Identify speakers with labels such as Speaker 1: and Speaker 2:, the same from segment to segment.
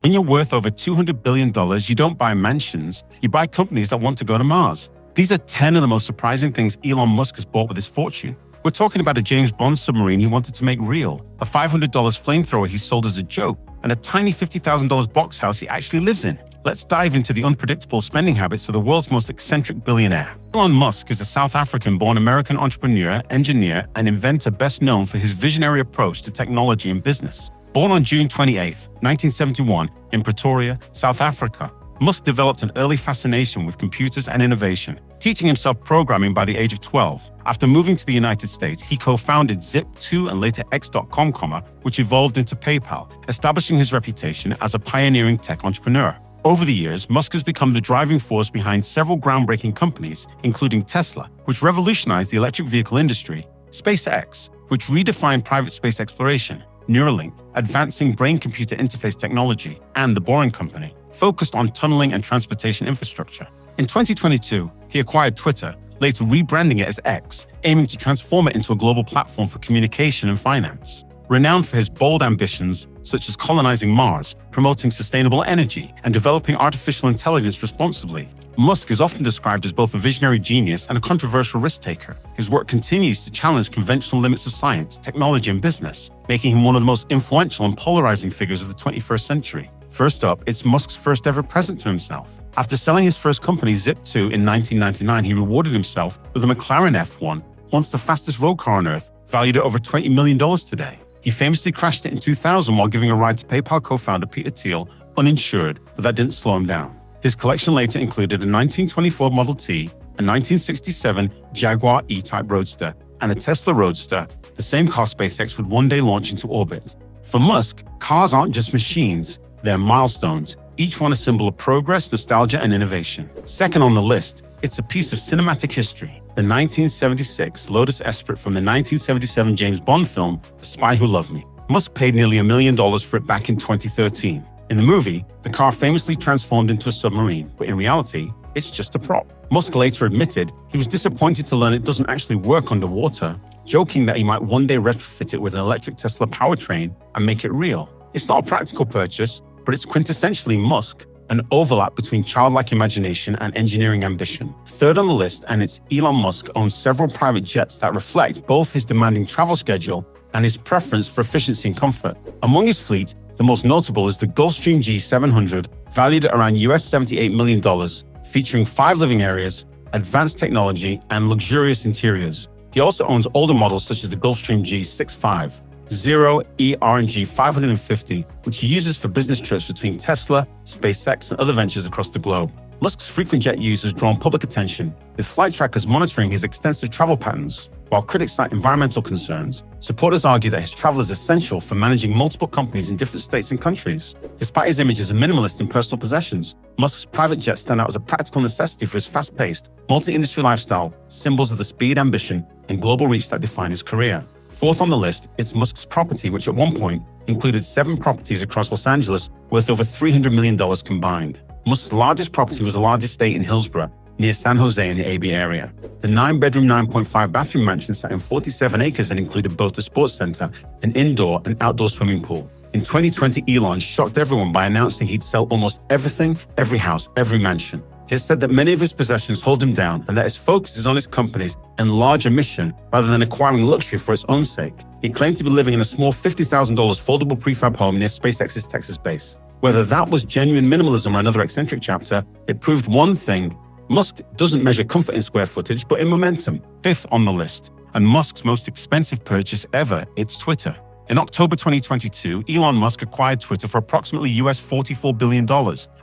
Speaker 1: When you're worth over $200 billion, you don't buy mansions, you buy companies that want to go to Mars. These are 10 of the most surprising things Elon Musk has bought with his fortune. We're talking about a James Bond submarine he wanted to make real, a $500 flamethrower he sold as a joke, and a tiny $50,000 box house he actually lives in. Let's dive into the unpredictable spending habits of the world's most eccentric billionaire. Elon Musk is a South African-born American entrepreneur, engineer, and inventor best known for his visionary approach to technology and business. Born on June 28, 1971, in Pretoria, South Africa, Musk developed an early fascination with computers and innovation, teaching himself programming by the age of 12. After moving to the United States, he co-founded Zip2 and later X.com, which evolved into PayPal, establishing his reputation as a pioneering tech entrepreneur. Over the years, Musk has become the driving force behind several groundbreaking companies, including Tesla, which revolutionized the electric vehicle industry, SpaceX, which redefined private space exploration, Neuralink, advancing brain-computer interface technology, and The Boring Company, focused on tunneling and transportation infrastructure. In 2022, he acquired Twitter, later rebranding it as X, aiming to transform it into a global platform for communication and finance. Renowned for his bold ambitions, such as colonizing Mars, promoting sustainable energy, and developing artificial intelligence responsibly, Musk is often described as both a visionary genius and a controversial risk-taker. His work continues to challenge conventional limits of science, technology, and business, making him one of the most influential and polarizing figures of the 21st century. First up, it's Musk's first ever present to himself. After selling his first company, Zip2, in 1999, he rewarded himself with a McLaren F1, once the fastest road car on Earth, valued at over $20 million today. He famously crashed it in 2000 while giving a ride to PayPal co-founder Peter Thiel, uninsured, but that didn't slow him down. His collection later included a 1924 Model T, a 1967 Jaguar E-Type Roadster, and a Tesla Roadster, the same car SpaceX would one day launch into orbit. For Musk, cars aren't just machines, they're milestones, each one a symbol of progress, nostalgia, and innovation. Second on the list, it's a piece of cinematic history, the 1976 Lotus Esprit from the 1977 James Bond film, The Spy Who Loved Me. Musk paid nearly $1 million for it back in 2013. In the movie, the car famously transformed into a submarine, but in reality, it's just a prop. Musk later admitted he was disappointed to learn it doesn't actually work underwater, joking that he might one day retrofit it with an electric Tesla powertrain and make it real. It's not a practical purchase, but it's quintessentially Musk, an overlap between childlike imagination and engineering ambition. Third on the list, and it's Elon Musk owns several private jets that reflect both his demanding travel schedule and his preference for efficiency and comfort. Among his fleet, the most notable is the Gulfstream G700, valued at around $78 million, featuring 5 living areas, advanced technology, and luxurious interiors. He also owns older models such as the Gulfstream G65, Zero ERG 550, which he uses for business trips between Tesla, SpaceX, and other ventures across the globe. Musk's frequent jet use has drawn public attention, with flight trackers monitoring his extensive travel patterns. While critics cite environmental concerns, supporters argue that his travel is essential for managing multiple companies in different states and countries. Despite his image as a minimalist in personal possessions, Musk's private jets stand out as a practical necessity for his fast-paced, multi-industry lifestyle, symbols of the speed, ambition, and global reach that define his career. Fourth on the list, it's Musk's property, which at one point included 7 properties across Los Angeles worth over $300 million combined. Musk's largest property was a large estate in Hillsborough, near San Jose in the AB area. The 9-bedroom, 9.5-bathroom mansion sat in 47 acres and included both a sports center, an indoor and outdoor swimming pool. In 2020, Elon shocked everyone by announcing he'd sell almost everything, every house, every mansion. He has said that many of his possessions hold him down and that his focus is on his company's and larger mission rather than acquiring luxury for its own sake. He claimed to be living in a small $50,000 foldable prefab home near SpaceX's Texas base. Whether that was genuine minimalism or another eccentric chapter, it proved one thing: Musk doesn't measure comfort in square footage, but in momentum. Fifth on the list, and Musk's most expensive purchase ever, it's Twitter. In October 2022, Elon Musk acquired Twitter for approximately $44 billion,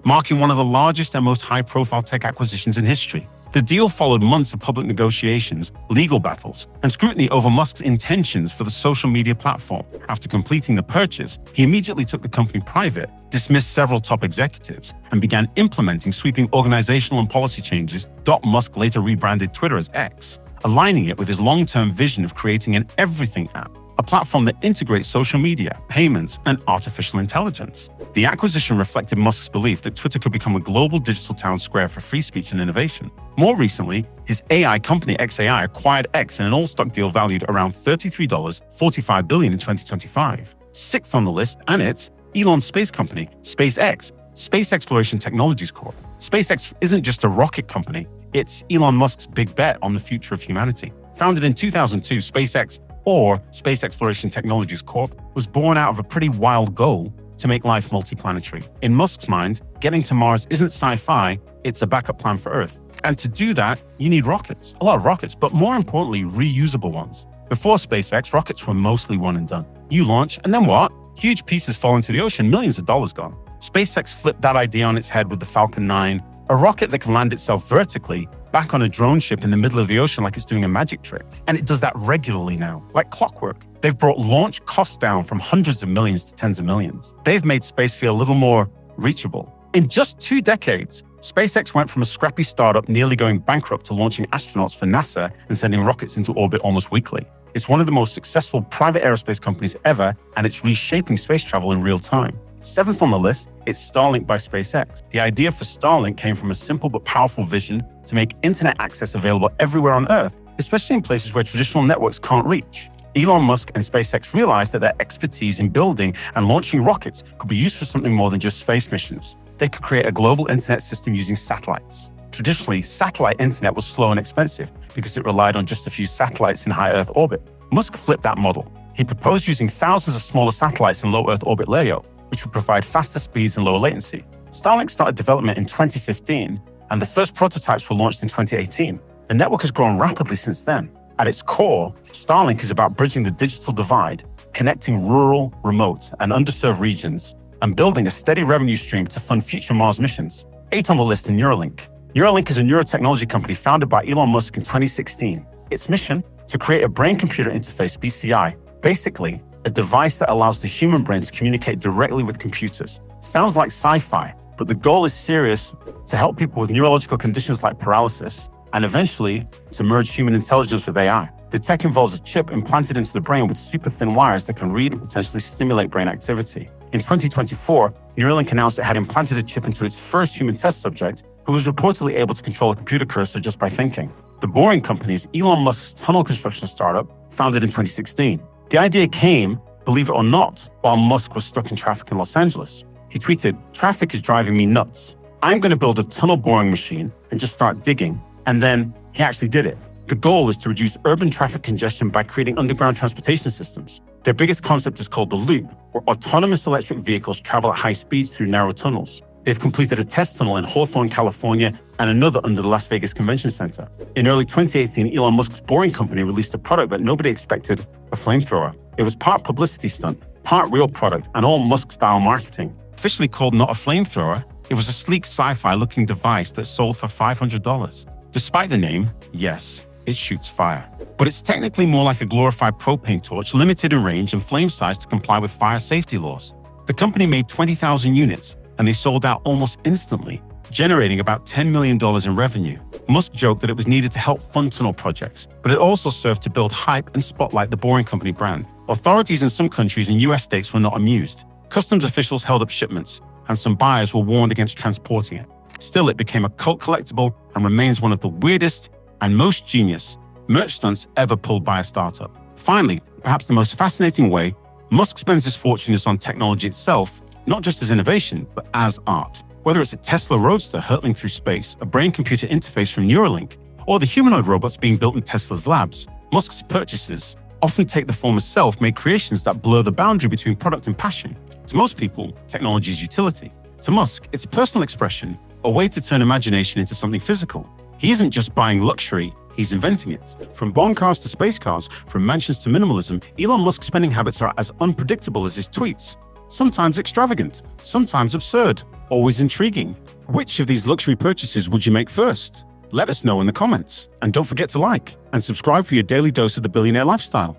Speaker 1: marking one of the largest and most high-profile tech acquisitions in history. The deal followed months of public negotiations, legal battles, and scrutiny over Musk's intentions for the social media platform. After completing the purchase, he immediately took the company private, dismissed several top executives, and began implementing sweeping organizational and policy changes. Musk later rebranded Twitter as X, aligning it with his long-term vision of creating an everything app, a platform that integrates social media, payments, and artificial intelligence. The acquisition reflected Musk's belief that Twitter could become a global digital town square for free speech and innovation. More recently, his AI company XAI acquired X in an all-stock deal valued around $33.45 billion in 2025. Sixth on the list, and it's Elon's space company, SpaceX, Space Exploration Technologies Corp. SpaceX isn't just a rocket company, it's Elon Musk's big bet on the future of humanity. Founded in 2002, SpaceX, or Space Exploration Technologies Corp, was born out of a pretty wild goal to make life multiplanetary. In Musk's mind, getting to Mars isn't sci-fi, it's a backup plan for Earth. And to do that, you need rockets, a lot of rockets, but more importantly, reusable ones. Before SpaceX, rockets were mostly one and done. You launch, and then what? Huge pieces fall into the ocean, millions of dollars gone. SpaceX flipped that idea on its head with the Falcon 9, a rocket that can land itself vertically back on a drone ship in the middle of the ocean like it's doing a magic trick. And it does that regularly now, like clockwork. They've brought launch costs down from hundreds of millions to tens of millions. They've made space feel a little more reachable. In just 2 decades, SpaceX went from a scrappy startup nearly going bankrupt to launching astronauts for NASA and sending rockets into orbit almost weekly. It's one of the most successful private aerospace companies ever, and it's reshaping space travel in real time. 7th on the list is Starlink by SpaceX. The idea for Starlink came from a simple but powerful vision to make internet access available everywhere on Earth, especially in places where traditional networks can't reach. Elon Musk and SpaceX realized that their expertise in building and launching rockets could be used for something more than just space missions. They could create a global internet system using satellites. Traditionally, satellite internet was slow and expensive because it relied on just a few satellites in high Earth orbit. Musk flipped that model. He proposed using thousands of smaller satellites in low Earth orbit layout, which would provide faster speeds and lower latency. Starlink started development in 2015, and the first prototypes were launched in 2018. The network has grown rapidly since then. At its core, Starlink is about bridging the digital divide, connecting rural, remote, and underserved regions, and building a steady revenue stream to fund future Mars missions. 8 on the list is Neuralink. Neuralink is a neurotechnology company founded by Elon Musk in 2016. Its mission? To create a brain-computer interface, BCI, basically a device that allows the human brain to communicate directly with computers. Sounds like sci-fi, but the goal is serious: to help people with neurological conditions like paralysis, and eventually to merge human intelligence with AI. The tech involves a chip implanted into the brain with super thin wires that can read and potentially stimulate brain activity. In 2024, Neuralink announced it had implanted a chip into its first human test subject, who was reportedly able to control a computer cursor just by thinking. The Boring Company is Elon Musk's tunnel construction startup, founded in 2016. The idea came, believe it or not, while Musk was stuck in traffic in Los Angeles. He tweeted, "Traffic is driving me nuts. I'm going to build a tunnel boring machine and just start digging." And then he actually did it. The goal is to reduce urban traffic congestion by creating underground transportation systems. Their biggest concept is called the Loop, where autonomous electric vehicles travel at high speeds through narrow tunnels. They've completed a test tunnel in Hawthorne, California, and another under the Las Vegas Convention Center. In early 2018, Elon Musk's Boring Company released a product that nobody expected, a flamethrower. It was part publicity stunt, part real product, and all Musk-style marketing. Officially called not a flamethrower, it was a sleek sci-fi-looking device that sold for $500. Despite the name, yes, it shoots fire. But it's technically more like a glorified propane torch, limited in range and flame size to comply with fire safety laws. The company made 20,000 units, and they sold out almost instantly, generating about $10 million in revenue. Musk joked that it was needed to help fund tunnel projects, but it also served to build hype and spotlight the Boring Company brand. Authorities in some countries and US states were not amused. Customs officials held up shipments, and some buyers were warned against transporting it. Still, it became a cult collectible and remains one of the weirdest and most genius merch stunts ever pulled by a startup. Finally, perhaps the most fascinating way, Musk spends his fortune is on technology itself, not just as innovation, but as art. Whether it's a Tesla Roadster hurtling through space, a brain-computer interface from Neuralink, or the humanoid robots being built in Tesla's labs, Musk's purchases often take the form of self-made creations that blur the boundary between product and passion. To most people, technology is utility. To Musk, it's a personal expression, a way to turn imagination into something physical. He isn't just buying luxury, he's inventing it. From Bond cars to space cars, from mansions to minimalism, Elon Musk's spending habits are as unpredictable as his tweets. Sometimes extravagant, sometimes absurd, always intriguing. Which of these luxury purchases would you make first? Let us know in the comments. And don't forget to like and subscribe for your daily dose of the billionaire lifestyle.